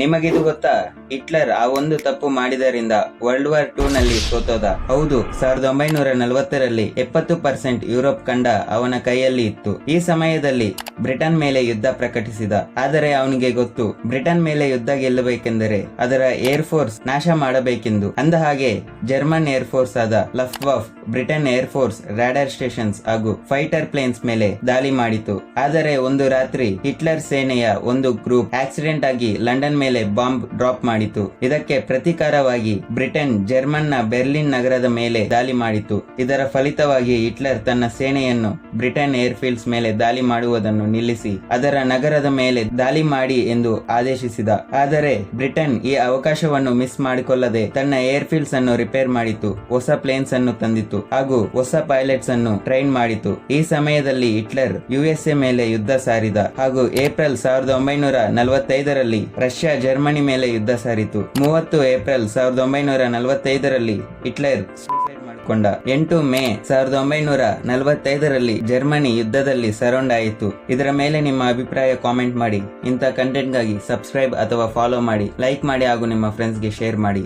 ನಿಮಗಿದು ಗೊತ್ತಾ? ಹಿಟ್ಲರ್ ಆ ಒಂದು ತಪ್ಪು ಮಾಡಿದರಿಂದ ವರ್ಲ್ಡ್ ವಾರ್ 2 ನಲ್ಲಿ ಸೋತೋದ. ಹೌದು, 1940ರಲ್ಲಿ 70% ಯುರೋಪ್ ಖಂಡ ಅವನ ಕೈಯಲ್ಲಿ ಇತ್ತು. ಈ ಸಮಯದಲ್ಲಿ ಬ್ರಿಟನ್ ಮೇಲೆ ಯುದ್ಧ ಪ್ರಕಟಿಸಿದ. ಆದರೆ ಅವನಿಗೆ ಗೊತ್ತು, ಬ್ರಿಟನ್ ಮೇಲೆ ಯುದ್ಧ ಗೆಲ್ಲಬೇಕೆಂದರೆ ಅದರ ಏರ್ ಫೋರ್ಸ್ ನಾಶ ಮಾಡಬೇಕೆಂದು. ಅಂದ ಹಾಗೆ ಜರ್ಮನ್ ಏರ್ ಫೋರ್ಸ್ ಆದ Luftwaffe Britain air force radar stations ಹಾಗೂ ಫೈಟರ್ ಪ್ಲೇನ್ಸ್ ಮೇಲೆ ದಾಳಿ ಮಾಡಿತು. ಆದರೆ ಒಂದು ರಾತ್ರಿ ಹಿಟ್ಲರ್ ಸೇನೆಯ ಒಂದು ಗ್ರೂಪ್ ಆಕ್ಸಿಡೆಂಟ್ ಆಗಿ ಲಂಡನ್ ಮೇಲೆ ಬಾಂಬ್ ಡ್ರಾಪ್ ಮಾಡಿತು. ಇದಕ್ಕೆ ಪ್ರತೀಕಾರವಾಗಿ ಬ್ರಿಟನ್ ಜರ್ಮನ್ ನ ಬೆರ್ಲಿನ್ ನಗರದ ಮೇಲೆ ದಾಳಿ ಮಾಡಿತು. ಇದರ ಫಲಿತವಾಗಿ ಹಿಟ್ಲರ್ ತನ್ನ ಸೇನೆಯನ್ನು ಬ್ರಿಟನ್ ಏರ್ಫೀಲ್ಡ್ಸ್ ಮೇಲೆ ದಾಳಿ ಮಾಡುವುದನ್ನು ನಿಲ್ಲಿಸಿ ಅದರ ನಗರದ ಮೇಲೆ ದಾಳಿ ಮಾಡಿ ಎಂದು ಆದೇಶಿಸಿದ. ಆದರೆ ಬ್ರಿಟನ್ ಈ ಅವಕಾಶವನ್ನು ಮಿಸ್ ಮಾಡಿಕೊಳ್ಳದೆ ತನ್ನ ಏರ್ಫೀಲ್ಡ್ಸ್ ಅನ್ನು ರಿಪೇರ್ ಮಾಡಿತು, ಹೊಸ ಪ್ಲೇನ್ಸ್ ಅನ್ನು ತಂದಿತು ಹಾಗೂ ಹೊಸ ಪೈಲಟ್ಸ್ ಅನ್ನು ಟ್ರೈನ್ ಮಾಡಿತು. ಈ ಸಮಯದಲ್ಲಿ ಹಿಟ್ಲರ್ ಯುಎಸ್ಎ ಮೇಲೆ ಯುದ್ಧ ಸಾರಿದ ಹಾಗೂ ಏಪ್ರಿಲ್ 1945ರಲ್ಲಿ ರಷ್ಯಾ ಜರ್ಮನಿ ಮೇಲೆ ಯುದ್ಧ ಸಾರಿತು. 30 ಏಪ್ರಿಲ್ 1945ರಲ್ಲಿ ಹಿಟ್ಲರ್ ಸೂಸೈಡ್ ಮಾಡಿಕೊಂಡ. 8 ಮೇ 1945ರಲ್ಲಿ ಜರ್ಮನಿ ಯುದ್ಧದಲ್ಲಿ ಸರೌಂಡ್ ಆಯಿತು. ಇದರ ಮೇಲೆ ನಿಮ್ಮ ಅಭಿಪ್ರಾಯ ಕಾಮೆಂಟ್ ಮಾಡಿ. ಇಂಥ ಕಂಟೆಂಟ್ಗಾಗಿ ಸಬ್ಸ್ಕ್ರೈಬ್ ಅಥವಾ ಫಾಲೋ ಮಾಡಿ, ಲೈಕ್ ಮಾಡಿ ಹಾಗೂ ನಿಮ್ಮ ಫ್ರೆಂಡ್ಸ್ಗೆ ಶೇರ್ ಮಾಡಿ.